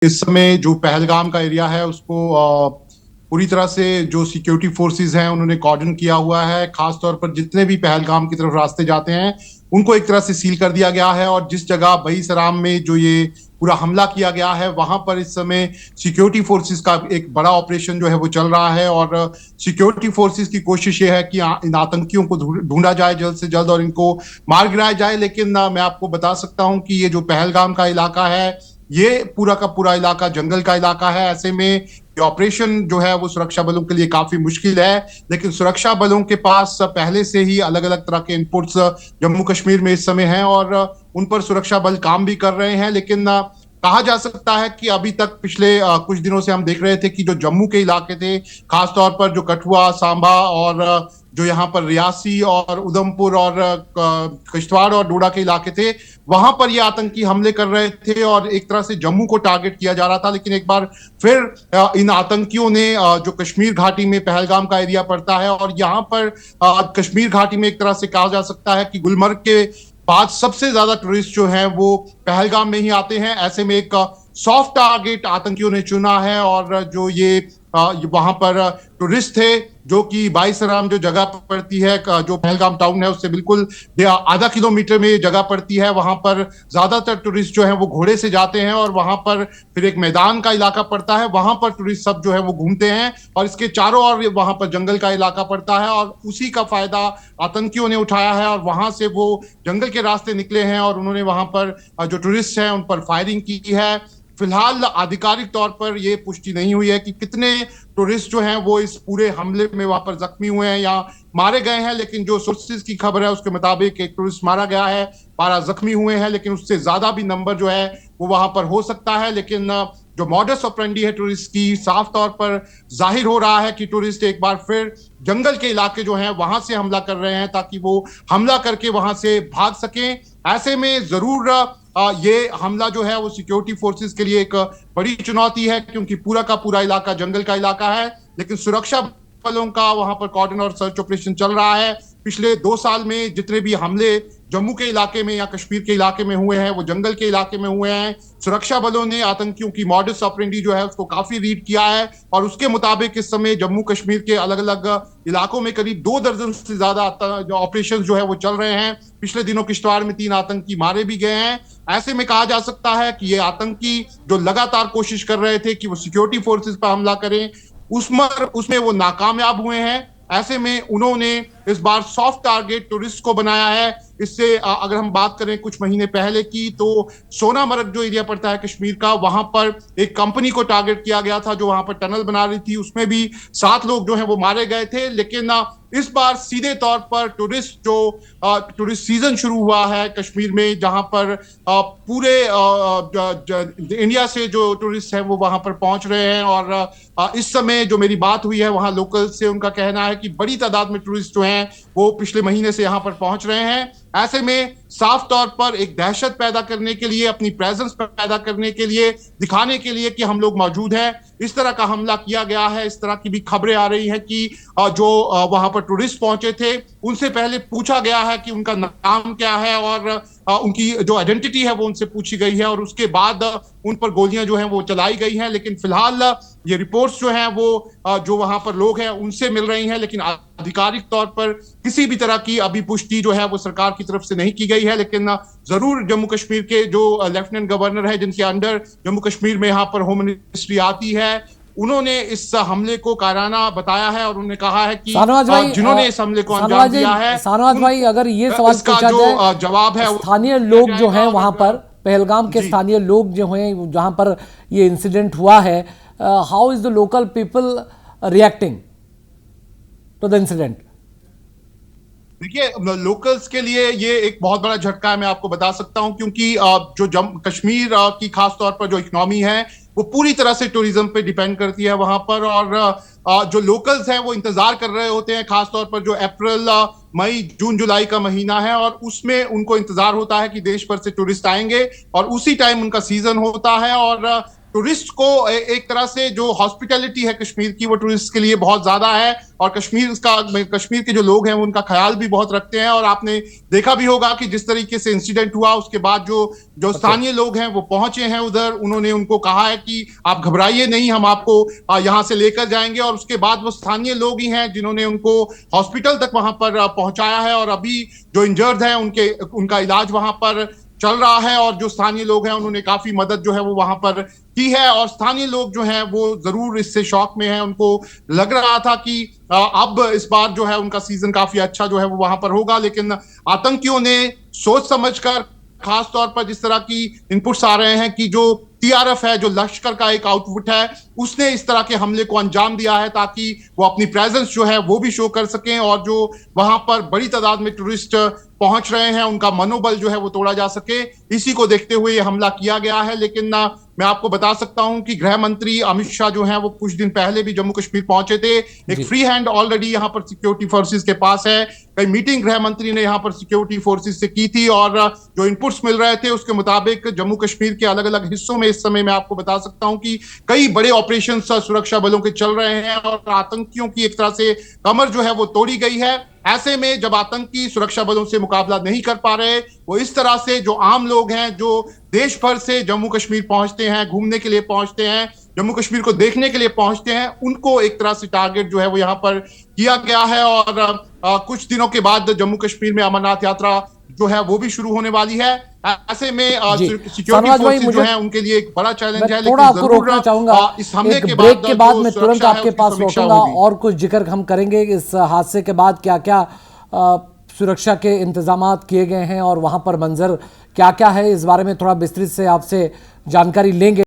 इस समय जो पहलगाम का एरिया है उसको पूरी तरह से जो सिक्योरिटी फोर्सेस हैं उन्होंने कॉर्डन किया हुआ है। खास तौर पर जितने भी पहलगाम की तरफ रास्ते जाते हैं उनको एक तरह से सील कर दिया गया है, और जिस जगह बई सराम में जो ये पूरा हमला किया गया है वहां पर इस समय सिक्योरिटी फोर्सेस का एक बड़ा ऑपरेशन जो है वो चल रहा है। और सिक्योरिटी फोर्सेस की कोशिश ये है कि इन आतंकियों को ढूंढा जाए जल्द से जल्द और इनको मार गिराया जाए। लेकिन मैं आपको बता सकता हूं कि ये जो पहलगाम का इलाका है ये पूरा का पूरा इलाका जंगल का इलाका है। ऐसे में ये ऑपरेशन जो है वो सुरक्षा बलों के लिए काफी मुश्किल है। लेकिन सुरक्षा बलों के पास पहले से ही अलग अलग तरह के इनपुट्स जम्मू कश्मीर में इस समय हैं और उन पर सुरक्षा बल काम भी कर रहे हैं। लेकिन कहा जा सकता है कि अभी तक पिछले कुछ दिनों से हम देख रहे थे कि जो जम्मू के इलाके थे, खासतौर पर जो कठुआ, सांबा और जो यहाँ पर रियासी और उधमपुर और किश्तवाड़ और डोडा के इलाके थे, वहां पर ये आतंकी हमले कर रहे थे और एक तरह से जम्मू को टारगेट किया जा रहा था। लेकिन एक बार फिर इन आतंकियों ने जो कश्मीर घाटी में पहलगाम का एरिया पड़ता है और यहाँ पर कश्मीर घाटी में एक तरह से कहा जा सकता है कि गुलमर्ग के बाद सबसे ज्यादा टूरिस्ट जो हैं वो पहलगाम में ही आते हैं। ऐसे में एक सॉफ्ट टारगेट आतंकियों ने चुना है और जो ये वहां पर टूरिस्ट थे जो कि बाईसराम जो जगह पड़ती है, जो पहलगाम टाउन है उससे बिल्कुल आधा किलोमीटर में जगह पड़ती है, वहां पर ज्यादातर टूरिस्ट जो है वो घोड़े से जाते हैं और वहां पर फिर एक मैदान का इलाका पड़ता है, वहां पर टूरिस्ट सब जो है वो घूमते हैं और इसके चारों ओर वहां पर जंगल का इलाका पड़ता है और उसी का फायदा आतंकियों ने उठाया है और वहां से वो जंगल के रास्ते निकले हैं और उन्होंने वहां पर जो टूरिस्ट हैं उन पर फायरिंग की है। फिलहाल आधिकारिक तौर पर यह पुष्टि नहीं हुई है कि कितने टूरिस्ट जो हैं वो इस पूरे हमले में वहां पर जख्मी हुए हैं या मारे गए हैं। लेकिन जो सोर्सेज की खबर है उसके मुताबिक एक टूरिस्ट मारा गया है, 12 जख्मी हुए हैं, लेकिन उससे ज्यादा भी नंबर जो है वो वहां पर हो सकता है। लेकिन जो मॉडस ऑपरेंडी है टूरिस्ट की, साफ तौर पर जाहिर हो रहा है कि टूरिस्ट एक बार फिर जंगल के इलाके जो हैं वहां से हमला कर रहे हैं ताकि वो हमला करके वहां से भाग सकें। ऐसे में जरूर ये हमला जो है वो सिक्योरिटी फोर्सेस के लिए एक बड़ी चुनौती है क्योंकि पूरा का पूरा इलाका जंगल का इलाका है। लेकिन सुरक्षा बलों का वहां पर कॉर्डन और सर्च ऑपरेशन चल रहा है। पिछले 2 साल में जितने भी हमले जम्मू के इलाके में या कश्मीर के इलाके में हुए हैं वो जंगल के इलाके में हुए हैं। सुरक्षा बलों ने आतंकियों की मॉडस ऑपरेंडी जो है उसको काफी रीड किया है और उसके मुताबिक इस समय जम्मू कश्मीर के अलग अलग इलाकों में करीब 2 दर्जन से ज्यादा ऑपरेशन जो है वो चल रहे हैं। पिछले दिनों किश्तवाड़ में 3 आतंकी मारे भी गए हैं। ऐसे में कहा जा सकता है कि ये आतंकी जो लगातार कोशिश कर रहे थे कि वो सिक्योरिटी फोर्सेस पर हमला करें, उसमें वो नाकामयाब हुए हैं। ऐसे में उन्होंने इस बार सॉफ्ट टारगेट टूरिस्ट को बनाया है। इससे अगर हम बात करें कुछ महीने पहले की तो सोनामर्ग जो एरिया पड़ता है कश्मीर का, वहां पर एक कंपनी को टारगेट किया गया था जो वहां पर टनल बना रही थी, उसमें भी 7 लोग जो है वो मारे गए थे। लेकिन इस बार सीधे तौर पर टूरिस्ट सीजन शुरू हुआ है कश्मीर में, जहां पर पूरे इंडिया से जो टूरिस्ट हैं वो वहां पर पहुंच रहे हैं और इस समय जो मेरी बात हुई है वहां लोकल से, उनका कहना है कि बड़ी तादाद में टूरिस्ट जो हैं वो पिछले महीने से यहां पर पहुंच रहे हैं। ऐसे में साफ तौर पर एक दहशत पैदा करने के लिए, अपनी प्रेजेंस पैदा करने के लिए, दिखाने के लिए कि हम लोग मौजूद हैं, इस तरह का हमला किया गया है। इस तरह की भी खबरें आ रही हैं कि जो वहां पर टूरिस्ट पहुंचे थे उनसे पहले पूछा गया है कि उनका नाम क्या है और उनकी जो आइडेंटिटी है वो उनसे पूछी गई है और उसके बाद उन पर गोलियां जो हैं वो चलाई गई हैं। लेकिन फिलहाल ये रिपोर्ट्स जो हैं वो जो वहां पर लोग हैं उनसे मिल रही हैं, लेकिन आधिकारिक तौर पर किसी भी तरह की अभी पुष्टि जो है वो सरकार की तरफ से नहीं की गई है। लेकिन जरूर जम्मू कश्मीर के जो लेफ्टिनेंट गवर्नर है जिनके अंडर जम्मू कश्मीर में यहाँ पर होम मिनिस्ट्री आती है, उन्होंने इस हमले को कायराना बताया है और उन्होंने कहा है कि जिन्होंने इस हमले को अंजाम दिया है, शाहनवाज भाई अगर ये सवाल पूछा जाए, जवाब है स्थानीय लोग जो हैं वहां पर, पहलगाम के स्थानीय लोग जो हैं जहां पर ये इंसिडेंट हुआ है, how is the local people reacting to the incident? देखिए, लोकल्स के लिए ये एक बहुत बड़ा झटका है, मैं आपको बता सकता हूं, क्योंकि जो कश्मीर की खास तौर पर जो इकोनॉमी है वो पूरी तरह से टूरिज्म पे डिपेंड करती है वहां पर। और जो लोकल्स हैं वो इंतजार कर रहे होते हैं, खास तौर पर जो अप्रैल, मई, जून, जुलाई का महीना है और उसमें उनको इंतजार होता है कि देश भर से टूरिस्ट आएंगे और उसी टाइम उनका सीजन होता है। और टूरिस्ट को एक तरह से जो हॉस्पिटैलिटी है कश्मीर की, वो टूरिस्ट के लिए बहुत ज्यादा है, और कश्मीर के जो लोग हैं उनका ख्याल भी बहुत रखते हैं। और आपने देखा भी होगा कि जिस तरीके से इंसिडेंट हुआ उसके बाद जो स्थानीय लोग हैं वो पहुंचे हैं उधर, उन्होंने उनको कहा है कि आप घबराइए नहीं, हम आपको यहां से लेकर जाएंगे। और उसके बाद वो स्थानीय लोग ही हैं जिन्होंने उनको हॉस्पिटल तक वहां पर पहुंचाया है, और अभी जो इंजर्ड हैं उनका इलाज वहां पर चल रहा है। और जो स्थानीय लोग हैं उन्होंने काफी मदद जो है वो वहां पर की है, और स्थानीय लोग जो हैं वो जरूर इससे शॉक में हैं। उनको लग रहा था कि अब इस बार जो है उनका सीजन काफी अच्छा जो है वो वहां पर होगा, लेकिन आतंकियों ने सोच समझकर, खास तौर पर जिस तरह की इनपुट्स आ रहे हैं कि जो टीआरएफ है, जो लश्कर का एक आउटफिट है, उसने इस तरह के हमले को अंजाम दिया है ताकि वो अपनी प्रेजेंस जो है वो भी शो कर सकें, और जो वहां पर बड़ी तादाद में टूरिस्ट पहुंच रहे हैं उनका मनोबल जो है वो तोड़ा जा सके। इसी को देखते हुए ये हमला किया गया है। लेकिन मैं आपको बता सकता हूं कि गृह मंत्री अमित शाह जो हैं वो कुछ दिन पहले भी जम्मू कश्मीर पहुंचे थे। एक फ्री हैंड ऑलरेडी यहां पर सिक्योरिटी फोर्सेस के पास है। कई मीटिंग गृह मंत्री ने यहां पर सिक्योरिटी फोर्सेस से की थी, और जो इनपुट्स मिल रहे थे उसके मुताबिक जम्मू कश्मीर के अलग अलग हिस्सों में इस समय मैं आपको बता सकता हूं कि कई बड़े ऑपरेशन सुरक्षा बलों के चल रहे हैं, और आतंकियों की एक तरह से कमर जो है वो तोड़ी गई है। ऐसे में जब आतंकी सुरक्षा बलों से मुकाबला नहीं कर पा रहे, वो इस तरह से जो आम लोग हैं जो देश भर से जम्मू कश्मीर पहुंचते हैं, घूमने के लिए पहुंचते हैं, जम्मू कश्मीर को देखने के लिए पहुंचते हैं, उनको एक तरह से टारगेट जो है वो यहाँ पर किया गया है। और कुछ दिनों के बाद जम्मू कश्मीर में अमरनाथ यात्रा जो है वो भी शुरू होने वाली है। ऐसे में सिक्योरिटी फोर्सेस जो है उनके लिए एक बड़ा चैलेंज है। थोड़ा आपको रोकना चाहूंगा, इस हमले एक के ब्रेक के बाद जो मैं तुरंत सुरक्षा है आपके उसकी पास समीक्षा लौटूंगा होगी। और कुछ जिक्र हम करेंगे इस हादसे के बाद क्या क्या सुरक्षा के इंतजामात किए गए हैं और वहां पर मंजर क्या क्या है, इस बारे में थोड़ा विस्तृत से आपसे जानकारी लेंगे।